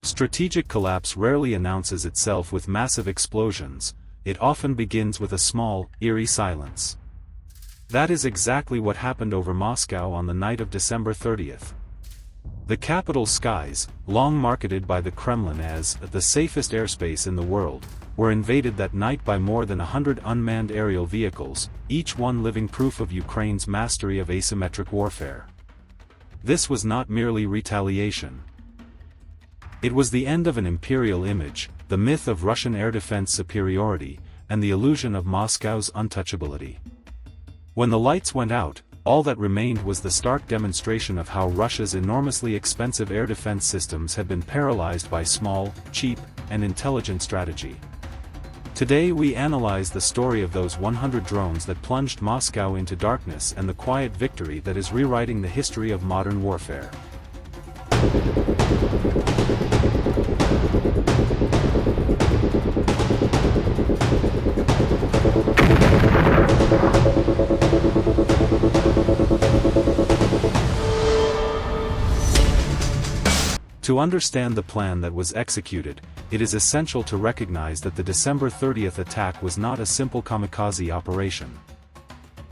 Strategic collapse rarely announces itself with massive explosions, it often begins with a small, eerie silence. That is exactly what happened over Moscow on the night of December 30th. The capital's skies, long marketed by the Kremlin as the safest airspace in the world, were invaded that night by more than 100 unmanned aerial vehicles, each one living proof of Ukraine's mastery of asymmetric warfare. This was not merely retaliation. It was the end of an imperial image, the myth of Russian air defense superiority, and the illusion of Moscow's untouchability. When the lights went out, all that remained was the stark demonstration of how Russia's enormously expensive air defense systems had been paralyzed by small, cheap, and intelligent strategy. Today we analyze the story of those 100 drones that plunged Moscow into darkness and the quiet victory that is rewriting the history of modern warfare. To understand the plan that was executed, it is essential to recognize that the December 30th attack was not a simple kamikaze operation.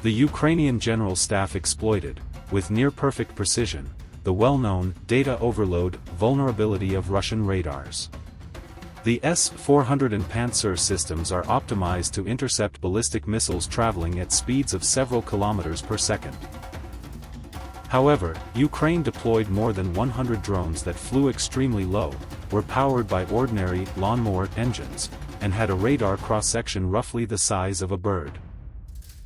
The Ukrainian General Staff exploited, with near-perfect precision, the well-known data overload vulnerability of Russian radars. The S-400 and Pantsir systems are optimized to intercept ballistic missiles traveling at speeds of several kilometers per second. However, Ukraine deployed more than 100 drones that flew extremely low, were powered by ordinary lawnmower engines, and had a radar cross-section roughly the size of a bird.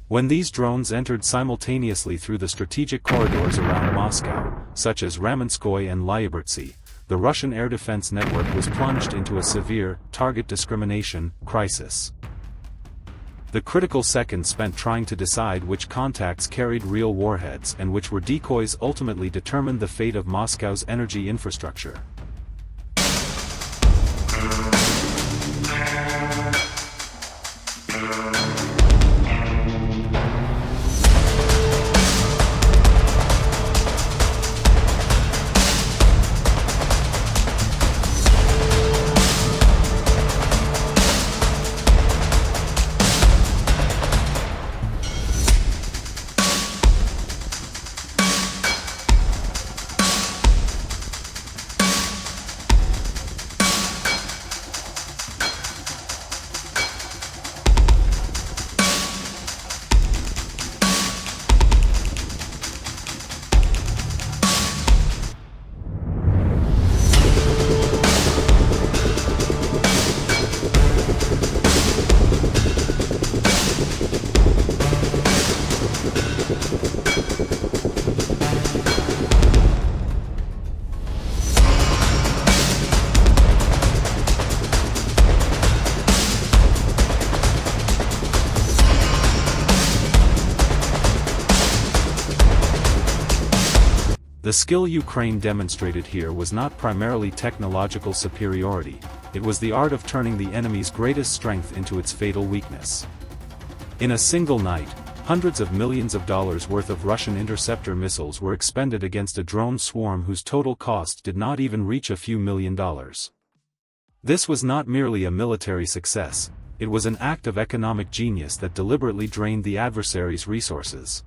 When these drones entered simultaneously through the strategic corridors around Moscow, such as Ramenskoye and Lyabertsy, the Russian air defense network was plunged into a severe target discrimination crisis. The critical seconds spent trying to decide which contacts carried real warheads and which were decoys ultimately determined the fate of Moscow's energy infrastructure. The skill Ukraine demonstrated here was not primarily technological superiority, it was the art of turning the enemy's greatest strength into its fatal weakness. In a single night, hundreds of millions of dollars worth of Russian interceptor missiles were expended against a drone swarm whose total cost did not even reach a few $1,000,000. This was not merely a military success, it was an act of economic genius that deliberately drained the adversary's resources.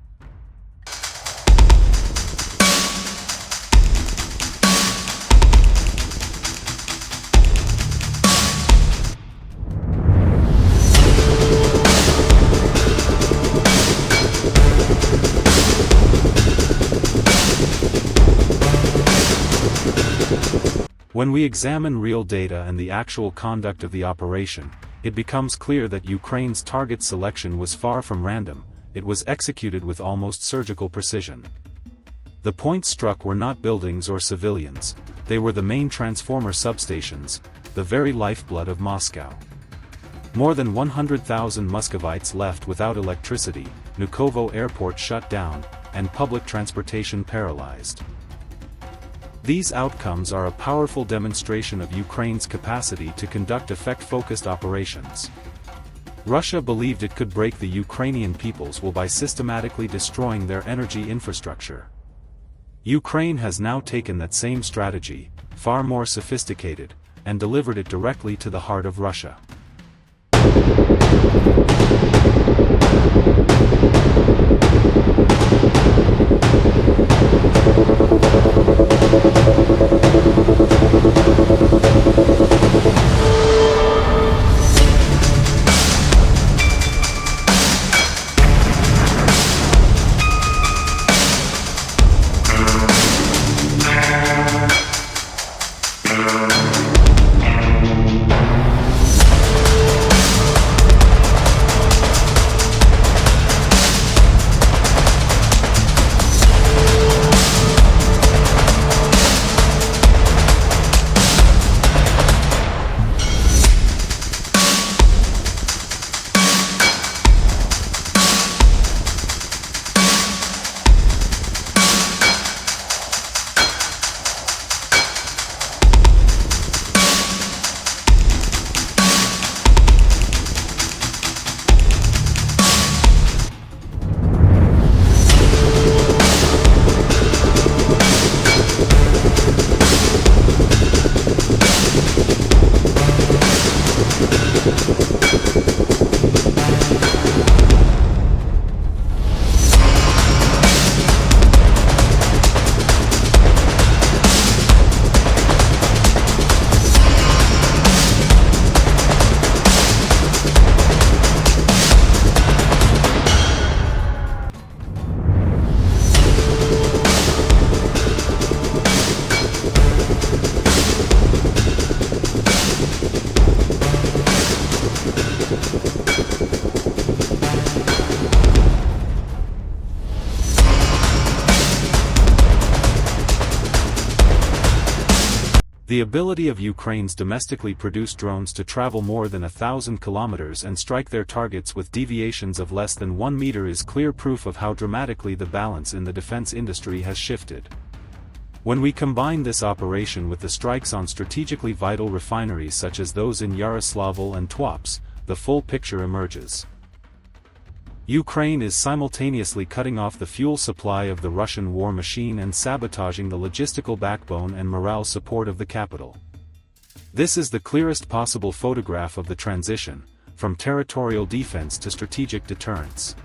When we examine real data and the actual conduct of the operation, it becomes clear that Ukraine's target selection was far from random, it was executed with almost surgical precision. The points struck were not buildings or civilians, they were the main transformer substations, the very lifeblood of Moscow. More than 100,000 Muscovites left without electricity, Vnukovo Airport shut down, and public transportation paralyzed. These outcomes are a powerful demonstration of Ukraine's capacity to conduct effect-focused operations. Russia believed it could break the Ukrainian people's will by systematically destroying their energy infrastructure. Ukraine has now taken that same strategy, far more sophisticated, and delivered it directly to the heart of Russia. The ability of Ukraine's domestically produced drones to travel more than 1,000 kilometers and strike their targets with deviations of less than 1 meter is clear proof of how dramatically the balance in the defense industry has shifted. When we combine this operation with the strikes on strategically vital refineries such as those in Yaroslavl and Tuapse, the full picture emerges. Ukraine is simultaneously cutting off the fuel supply of the Russian war machine and sabotaging the logistical backbone and morale support of the capital. This is the clearest possible photograph of the transition, from territorial defense to strategic deterrence.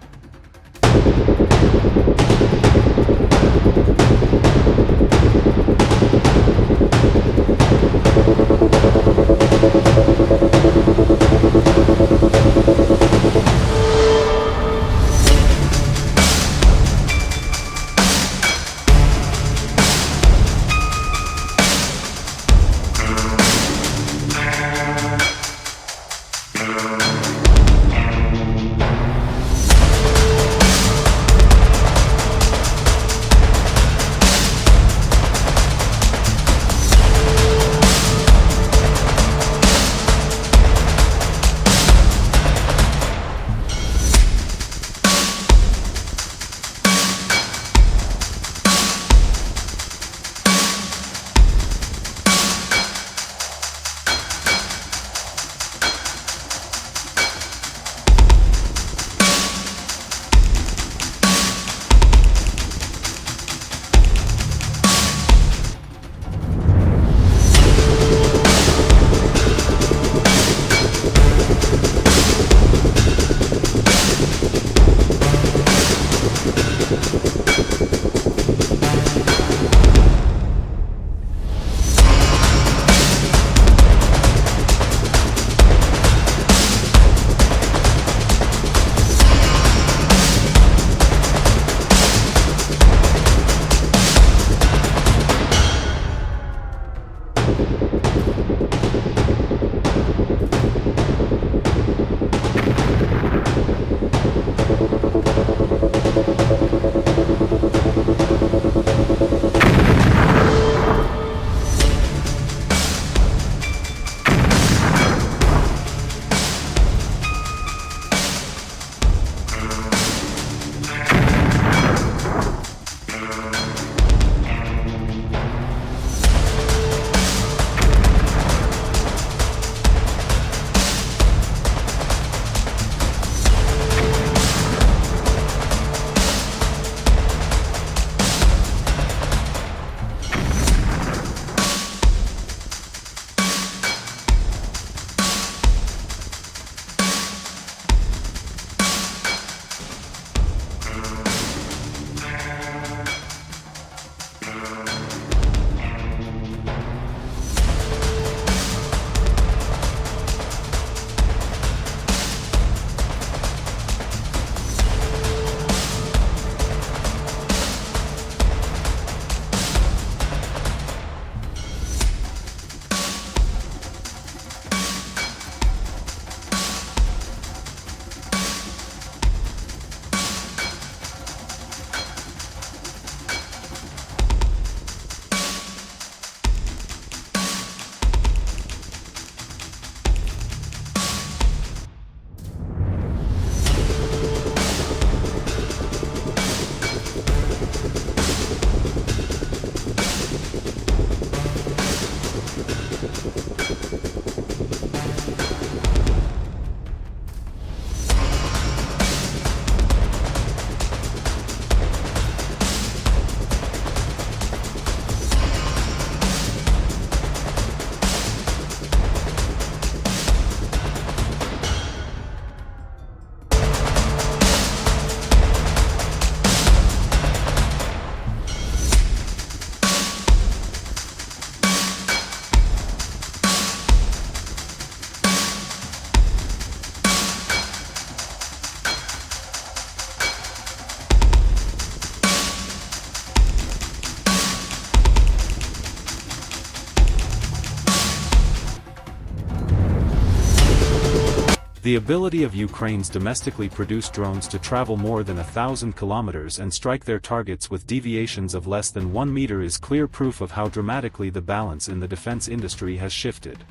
The ability of Ukraine's domestically produced drones to travel more than 1,000 kilometers and strike their targets with deviations of less than 1 meter is clear proof of how dramatically the balance in the defense industry has shifted.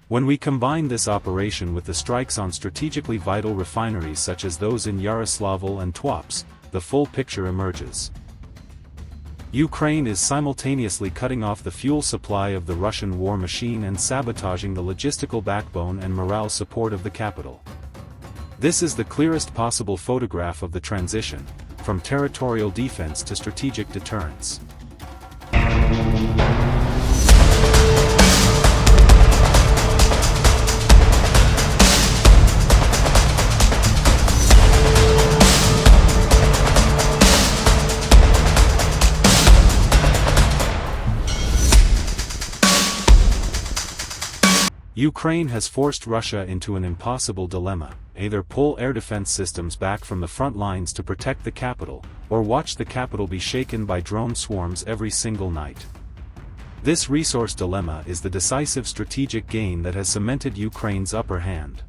When we combine this operation with the strikes on strategically vital refineries such as those in Yaroslavl and Tuapse, the full picture emerges. Ukraine is simultaneously cutting off the fuel supply of the Russian war machine and sabotaging the logistical backbone and morale support of the capital. This is the clearest possible photograph of the transition, from territorial defense to strategic deterrence. Ukraine has forced Russia into an impossible dilemma: either pull air defense systems back from the front lines to protect the capital, or watch the capital be shaken by drone swarms every single night. This resource dilemma is the decisive strategic gain that has cemented Ukraine's upper hand.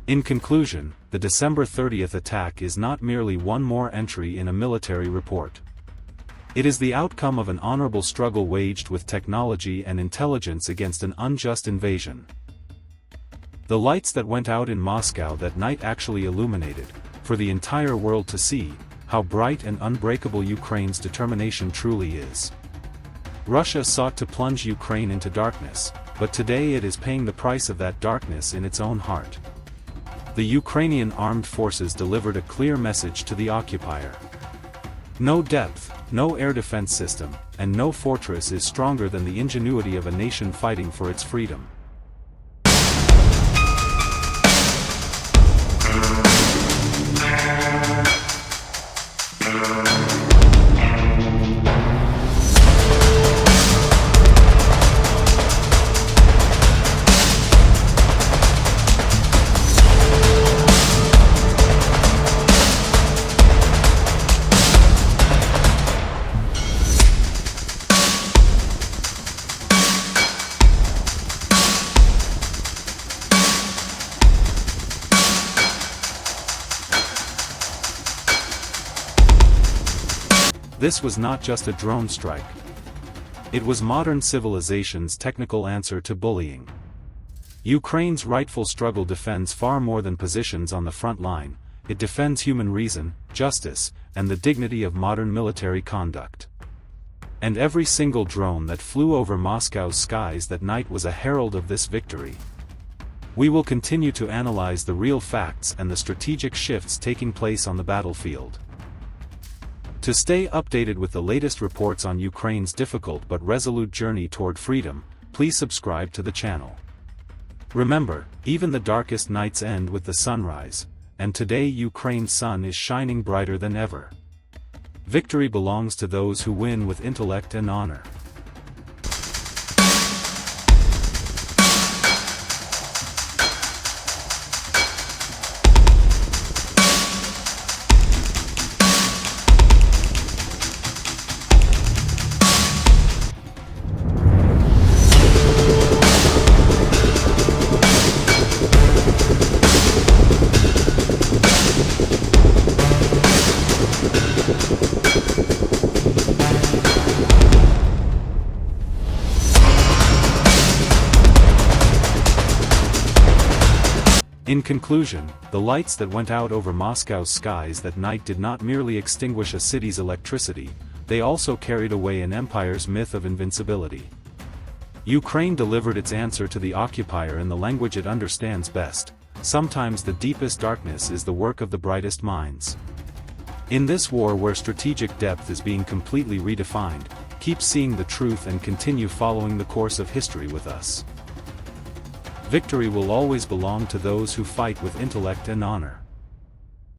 In conclusion, the December 30th attack is not merely one more entry in a military report. It is the outcome of an honorable struggle waged with technology and intelligence against an unjust invasion. The lights that went out in Moscow that night actually illuminated, for the entire world to see, how bright and unbreakable Ukraine's determination truly is. Russia sought to plunge Ukraine into darkness, but today it is paying the price of that darkness in its own heart. The Ukrainian armed forces delivered a clear message to the occupier. No depth, no air defense system, and no fortress is stronger than the ingenuity of a nation fighting for its freedom. This was not just a drone strike. It was modern civilization's technical answer to bullying. Ukraine's rightful struggle defends far more than positions on the front line. It defends human reason, justice, and the dignity of modern military conduct. And every single drone that flew over Moscow's skies that night was a herald of this victory. We will continue to analyze the real facts and the strategic shifts taking place on the battlefield. To stay updated with the latest reports on Ukraine's difficult but resolute journey toward freedom, please subscribe to the channel. Remember, even the darkest nights end with the sunrise, and today Ukraine's sun is shining brighter than ever. Victory belongs to those who win with intellect and honor. In conclusion, the lights that went out over Moscow's skies that night did not merely extinguish a city's electricity, they also carried away an empire's myth of invincibility. Ukraine delivered its answer to the occupier in the language it understands best. Sometimes the deepest darkness is the work of the brightest minds. In this war where strategic depth is being completely redefined, keep seeing the truth and continue following the course of history with us. Victory will always belong to those who fight with intellect and honor.